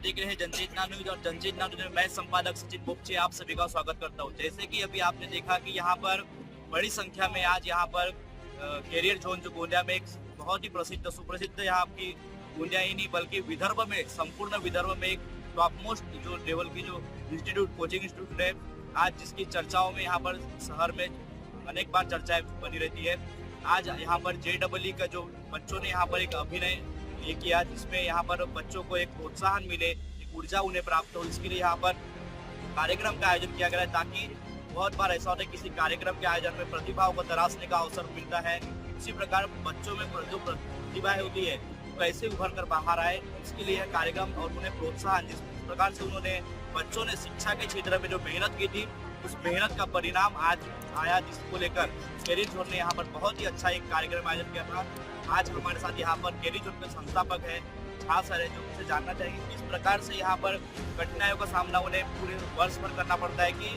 देख रहे हैं जनचेतना न्यूज और जनचेतना न्यूज में मैं संपादक सचिन बोपचे आप सभी का स्वागत करता हूं। जैसे कि अभी आपने देखा कि यहाँ पर बड़ी संख्या में आज यहाँ पर कैरियर जोन जो गोंदिया में एक बहुत ही प्रसिद्ध सुप्रसिद्ध यहाँ आपकी गोंदिया ही नहीं बल्कि विदर्भ में संपूर्ण विदर्भ में एक टॉप मोस्ट जो लेवल की जो इंस्टीट्यूट कोचिंग इंस्टीट्यूट है आज जिसकी चर्चाओं में यहाँ पर शहर में अनेक बार चर्चाएं बनी रहती है। आज यहाँ पर JEE का जो बच्चों ने यहाँ पर एक अभिनय ये किया जिसमें यहाँ पर बच्चों को एक प्रोत्साहन मिले, एक ऊर्जा उन्हें प्राप्त हो, इसके लिए यहाँ पर कार्यक्रम का आयोजन किया गया है ताकि बहुत बार ऐसा होता है किसी कार्यक्रम के आयोजन में प्रतिभाओं को तराशने का अवसर मिलता है। इसी प्रकार बच्चों में जो प्रतिभाएं होती है वो कैसे उभर कर बाहर आए इसके लिए कार्यक्रम और उन्हें प्रोत्साहन जिस प्रकार से उन्होंने बच्चों ने शिक्षा के क्षेत्र में जो मेहनत की थी उस मेहनत का परिणाम आज आया जिसको लेकर कैरियर जोन ने यहाँ पर बहुत ही अच्छा एक कार्यक्रम आयोजन किया था। आज हमारे साथ यहाँ पर कैरियर जोन के संस्थापक है झा सर है जो उनसे जानना चाहिए किस प्रकार से यहाँ पर कठिनाइयों का सामना उन्हें पूरे वर्ष भर करना पड़ता है कि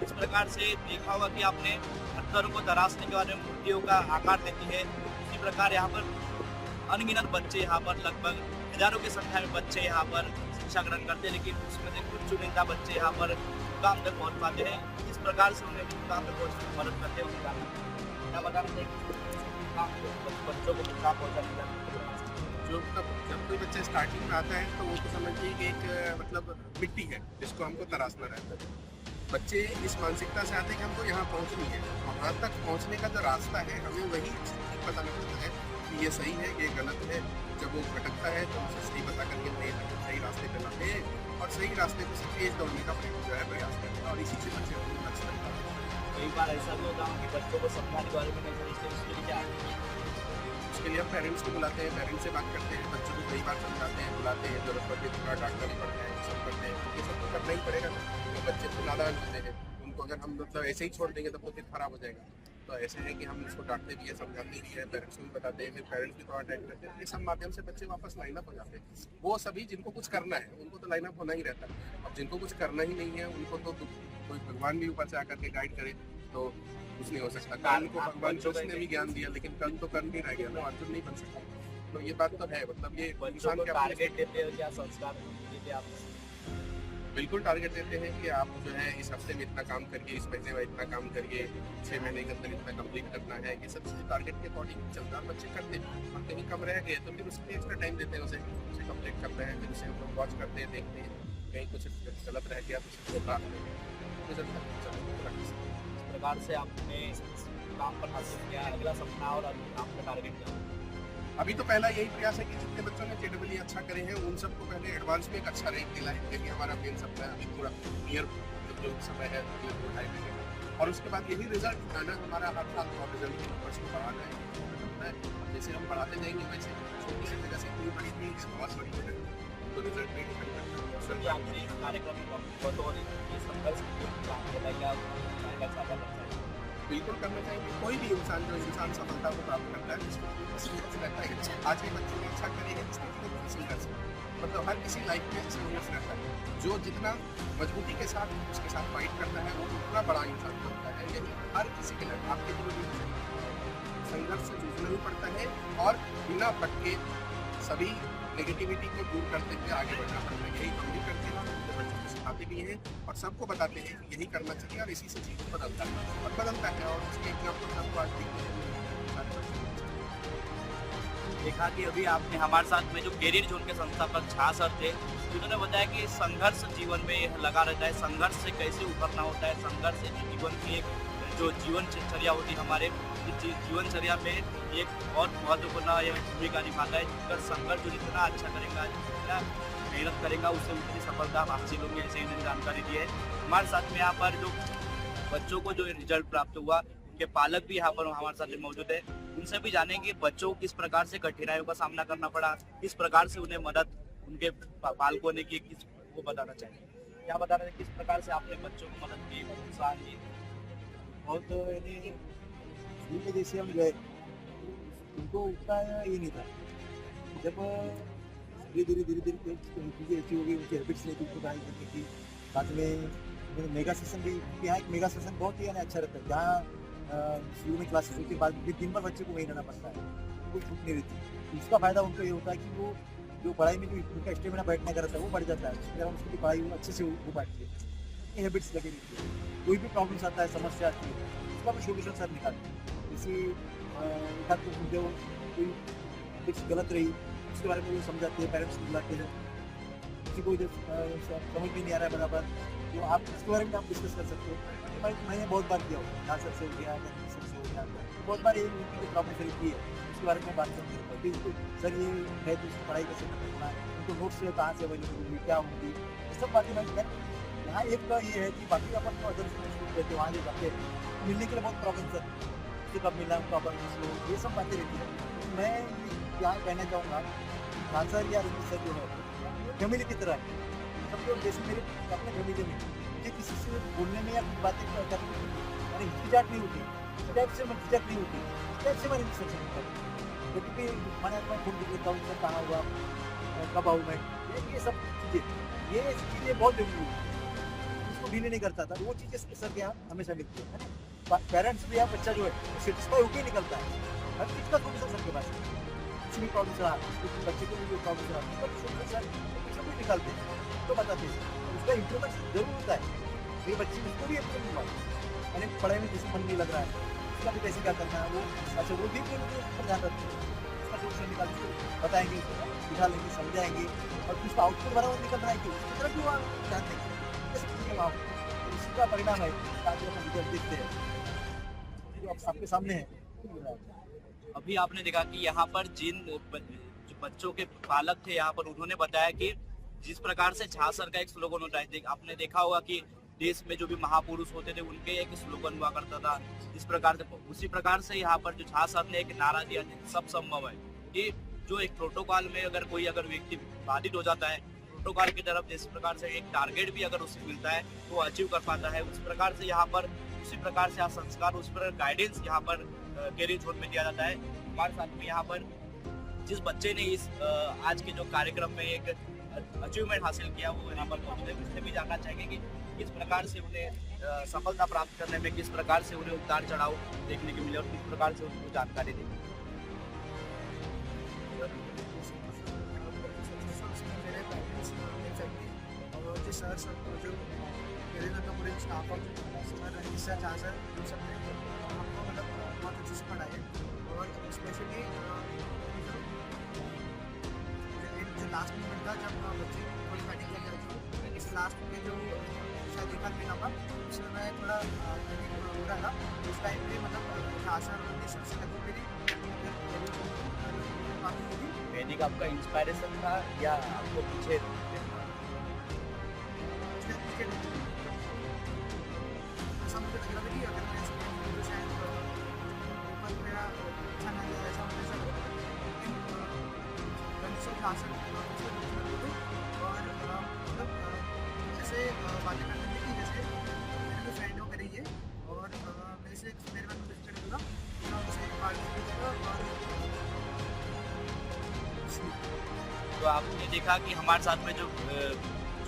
इस प्रकार से देखा होगा कि आपने पत्थरों को तराशने के बाद में मूर्तियों का आकार देती है। इसी प्रकार यहाँ पर अनगिनत बच्चे यहाँ पर लगभग हजारों की संख्या में बच्चे यहाँ पर शिक्षा ग्रहण करते हैं लेकिन उसमें से कुछ चुनिंदा बच्चे यहाँ पर मुकाम तक पहुँच पाते हैं। इस प्रकार से उन्हें मुकाम तक पहुँचने में मदद करते हैं क्या बताना चाहिए बच्चों को मुकाम पहुँचाने का जो जब कोई बच्चा स्टार्टिंग में आता है तो वो तो समझिए कि एक मतलब मिट्टी है जिसको हमको तराशना रहता है। बच्चे इस मानसिकता से आते हैं कि हमको यहाँ पहुँचनी है और वहाँ तक पहुँचने का जो रास्ता है हमें वही पता लगता है कि ये सही है ये गलत है। जब वो भटकता है तो उसे सही पता करके हमें सही रास्ते पर लाते हैं और सही रास्ते पर से तेज दौड़ने का प्रयास करते हैं और इसी से बच्चे लक्ष्य लगता है। कई बार ऐसा भी होता है कि बच्चों को समझाने के बारे में नहीं समझते उसके लिए क्या उसके लिए हम पेरेंट्स को बुलाते हैं, पेरेंट्स से बात करते हैं, बच्चों को कई बार समझाते हैं, बुलाते हैं, जरूरत पड़ती है थोड़ा डांटना भी पड़ता है, सब करते हैं। ये सब तो करना ही पड़ेगा ना, तो बच्चे तो नादान होते हैं। उनको अगर हम मतलब ऐसे ही छोड़ देंगे तो फिर खराब हो जाएगा। तो ऐसे है कि हम इसको डांटते भी है, समझाते भी है, पेरेंट्स को भी बताते हैं, फिर पेरेंट्स भी थोड़ा अटेंड करते हैं। इस सब माध्यम से बच्चे वापस लाइन अप हो जाते हैं। वो सभी जिनको कुछ करना है उनको तो लाइन अप होना ही रहता है। अब जिनको कुछ करना ही नहीं है उनको तो कोई भगवान भी ऊपर से आकर के गाइड करे तो कुछ नहीं हो सकता। कान को भगवान कृष्ण ने भी ज्ञान दिया लेकिन कर्ण तो कर्ण नहीं रह गया ना, अर्जुन नहीं बन सकता। तो ये बात तो है, मतलब ये इंसान के टारगेट देते हैं क्या संस्कार देते हैं आप? बिल्कुल टारगेट देते हैं कि आप जो है इस हफ्ते में इतना काम करिए, इस महीने में इतना काम करिए, 6 महीने के अंदर इतना कंप्लीट करना है। ये सब चीज़ें टारगेट के अकॉर्डिंग चलता है, बच्चे करते हैं। और कहीं कम रह गए तो फिर उसके लिए एक्स्ट्रा टाइम देते हैं, उसे कंप्लीट करते हैं, फिर उसे हम लोग वॉच करते हैं, देखते हैं कहीं कुछ गलत रह गया तो उसको प्रकार से आपने काम पर हासिल किया, अगला सपना और आपका टारगेट क्या? अभी तो पहला यही प्रयास है कि जितने बच्चों ने JEE अच्छा करे हैं उन सबको पहले एडवांस में एक अच्छा रैंक दिलाएं, क्योंकि हमारा मेन सपना है अभी पूरा नियर जो समय है 2-2.5 महीने का। और उसके बाद यही रिजल्ट आना हमारा हर साल और रिजल्ट की नंबर्स को बढ़ाना है। जैसे हम बढ़ाते जाएंगे वैसे छोटी सी जगह से कोई बड़ी नहीं बहुत बड़ी हो जाएगी तो रिजल्ट में डिपेंड करता है। आपने कार्यक्रम बिल्कुल करना चाहिए। कोई भी इंसान जो इंसान सफलता को प्राप्त करता है जिसको संघर्ष रहता है। आज के बच्चे ने अच्छा करेंगे इसमें संघर्ष मतलब हर किसी लाइफ में संघर्ष रहता है। जो जितना मजबूती के साथ उसके साथ फाइट करता है वो उतना बड़ा इंसान बनता है। यही हर किसी के लिए आपके लिए संघर्ष से जूझना ही पड़ता है और बिना भटके सभी नेगेटिविटी को दूर करते हुए आगे बढ़ना पड़ता है। यही हम भी करते हैं, बच्चों को सिखाते भी हैं और सबको बताते हैं कि यही करना चाहिए और इसी से चीज़ बदलता है और बदलता है। और उसके एग्जाम्पल आपको आज देखा कि अभी आपने हमारे साथ में जो कैरियर जोन के संस्थापक झा सर थे उन्होंने बताया कि संघर्ष जीवन में लगा रहता है, संघर्ष से कैसे उभरना होता है, संघर्ष जीवन की एक जो जीवनचर्या होती है हमारे जीवनचर्या में एक बहुत महत्वपूर्ण भूमिका निभाता है। जिसका संघर्ष जो जितना अच्छा करेगा जितना मेहनत करेगा उससे उतनी सफलता हासिल होगी, ऐसे इन्होंने जानकारी दी है। हमारे साथ में यहाँ पर जो बच्चों को जो रिजल्ट प्राप्त हुआ उनके पालक भी यहाँ पर हमारे साथ मौजूद है। उनसे भी जानेंगे बच्चों को किस प्रकार से कठिनाइयों का सामना करना पड़ा, किस प्रकार से उन्हें मदद उनके पालकों ने की, किस वो बताना चाहिए। क्या बताना चाहिए किस प्रकार से आपने बच्चों को मदद की, प्रोत्साहन दी? बहुत शुरू में जैसे हम गए उनको उतना ये नहीं था। जब धीरे धीरे चीज़ें ऐसी हो गई, उनकी हैबिट्स नहीं थी उनको ड्राइंग करने की। साथ में मेगा सेशन भी, यहाँ एक मेगा सेशन बहुत ही अच्छा रहता है जहाँ शुरू में क्लासेस होती है, बाद फिर दिन भर बच्चे को वहीं रहना पड़ता है, कोई छूट नहीं रहती। उसका फ़ायदा उनको ये होता है कि वो जो पढ़ाई में जो उनका स्टेमिना बैठने का रहता है वो बढ़ जाता है, उसके कारण उसकी पढ़ाई अच्छे से हो पाती है। ये हैबिट्स लगी रहती है। कोई भी प्रॉब्लम्स आता है, समस्या आती है, उसका भी सोल्यूशन सर निकालते हैं। जैसे एकाध जो कोई कुछ गलत रही उसके बारे में वो समझाते हैं, पेरेंट्स को बुलाते हैं, किसी को जो समझ में नहीं आ रहा है बराबर, तो आप इसके बारे में आप डिस्कस कर सकते हो। मैंने बहुत बार किया हो, यहाँ सर से हो गया, सर से हो गया, बहुत बार ये उनकी जो प्रॉब्लम रहती है उसके बारे में बात करते हैं। फिर उसको सर ये है तो उसकी पढ़ाई कैसे करना है, उनको नोट्स कहाँ से अवेलेबल होगी, क्या होगी, ये सब बातें मैं यहाँ एक का ये है कि बाकी अपन तो अदर रहते हैं, वहाँ जो जाते हैं मिलने के लिए बहुत प्रॉब्लम सर, उससे कब मिलना उनको अपन, ये सब बातें रहती है। मैं यहाँ कहना चाहूँगा खान सर या रंजीत सर जो है फैमिली की तरह है, सब लोग जैसे मेरे अपने फैमिली में मुझे किसी से बोलने में या बातें करने में अरे हिचकिचाहट नहीं होती, इस टाइप से मैं झिझक नहीं होती, इस टाइप से मैं रंजीत सर से करता हूँ। क्योंकि मैंने अपना फोन दिख लेता हूँ, सर कहाँ हुआ, कब आऊँ मैं, ये सब चीज़ें बहुत जरूरी है। उसको डील नहीं करता था, वो चीज़ें सर के यहाँ हमेशा मिलती है ना। पेरेंट्स भी या बच्चा जो है सेटिस्फाई होकर ही निकलता है, हर चीज़ का सोल्यूशन सर के पास है। कुछ भी प्रॉब्लम रहा, बच्चे को भी कोई प्रॉब्लम रहा, उसका सोल्यूशन सर कुछ भी निकालते हैं, तो बताते हैं, उसका इम्प्रूवमेंट जरूर होता है। मेरे बच्चे उसको भी इम्प्रूवमेंट हुआ, यानी पढ़ाई में जैसे मन नहीं लग रहा है, उसका भी कैसे क्या करना है, वो अच्छा वो भी ध्यान रखते हैं, उसका सोल्यूशन निकाल के बताएंगे, दिखा लेंगे, समझाएंगे, और उसका आउटपुट बराबर निकल रहा है कि उसकी तरफ भी वहाँ ध्यान देंगे। इसी का परिणाम है आज हम रिजल्ट देखते हैं जो अब आपके सामने है। अभी आपने देखा कि यहाँ पर जो बच्चों के पालक थे यहाँ पर, उन्होंने बताया कि जिस प्रकार से झा सर का एक स्लोगन होता है, आपने देखा होगा कि देश में जो भी महापुरुष होते थे उनके एक स्लोगन हुआ करता था, इस प्रकार से उसी प्रकार से यहाँ पर जो झा सर ने एक नारा दिया था, सब संभव है, कि जो एक प्रोटोकॉल में अगर व्यक्ति बाधित हो जाता है, प्रोटोकॉल की तरफ जिस प्रकार से एक टारगेट भी अगर उसे मिलता है तो अचीव कर पाता है, उस प्रकार से यहाँ पर उसी प्रकार से संस्कार, उस प्रकार गाइडेंस यहाँ पर कैरियर जोन में दिया जाता है। हमारे साथ में यहाँ पर जिस बच्चे ने इस आज के जो कार्यक्रम में एक अचीवमेंट हासिल किया वो यहाँ पर मौजूद है, उससे भी जानना चाहेंगे कि किस प्रकार से उन्हें सफलता प्राप्त करने में किस प्रकार से उन्हें उतार चढ़ाव देखने को मिले और किस प्रकार से उनको जानकारी दी। सर सबको जो मेरे का पूरे स्टाफ और सर रंजीत सर जहाँ सर उन सब ने हमको मतलब बहुत अच्छे से पढ़ाए, और स्पेशली जो लास्ट मोमेंट था जब बच्चे थोड़ी फाइटिंग लग गई थी, इस लास्ट में जो शायद एक महीना था उसमें मैं थोड़ा हो रहा था, उस टाइम पे मतलब जहाँ सर रंजीत सर से लगभग मेरी वैदिक आपका इंस्पायरेशन था या आपको पीछे ऐसा मुझे लग रहा था कि अगर मैं तो शायद ऊपर मेरा अच्छा नहीं है, ऐसा मुझे ऐसा लगा, लेकिन रंजीत सर खा सकते और मतलब ऐसे बातें करते थे कि जैसे मेरे को फ्रेंड हो मेरे ये, और मेरे से मेरे में डिस्कस हुआ, मैं उनसे पार्टी करूँगा। और तो आपने देखा कि हमारे साथ में जो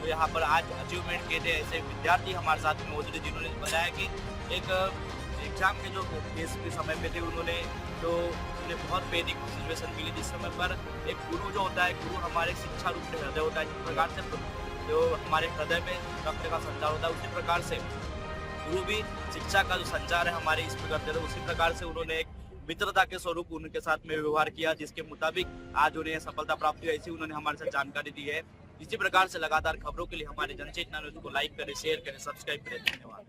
यहाँ पर आज अचीवमेंट किए थे ऐसे विद्यार्थी हमारे साथ में मौजूद है, जिन्होंने बताया कि एक एग्जाम के जो केस के समय पे थे उन्हें बहुत पैनिक सिचुएशन मिली, जिस समय पर एक गुरु जो होता है, गुरु हमारे शिक्षा रूप में हृदय होता है, जिस प्रकार से जो हमारे हृदय में रक्त का संचार होता है उसी प्रकार से गुरु भी शिक्षा का जो संचार है हमारे इसमें करते थे। उसी प्रकार से उन्होंने एक मित्रता के स्वरूप उनके साथ में व्यवहार किया, जिसके मुताबिक आज उन्हें सफलता प्राप्त हुई, ऐसी उन्होंने हमारे साथ जानकारी दी है। इसी प्रकार से लगातार खबरों के लिए हमारे जनचेतना न्यूज़ को लाइक करें, शेयर करें, सब्सक्राइब करें। धन्यवाद।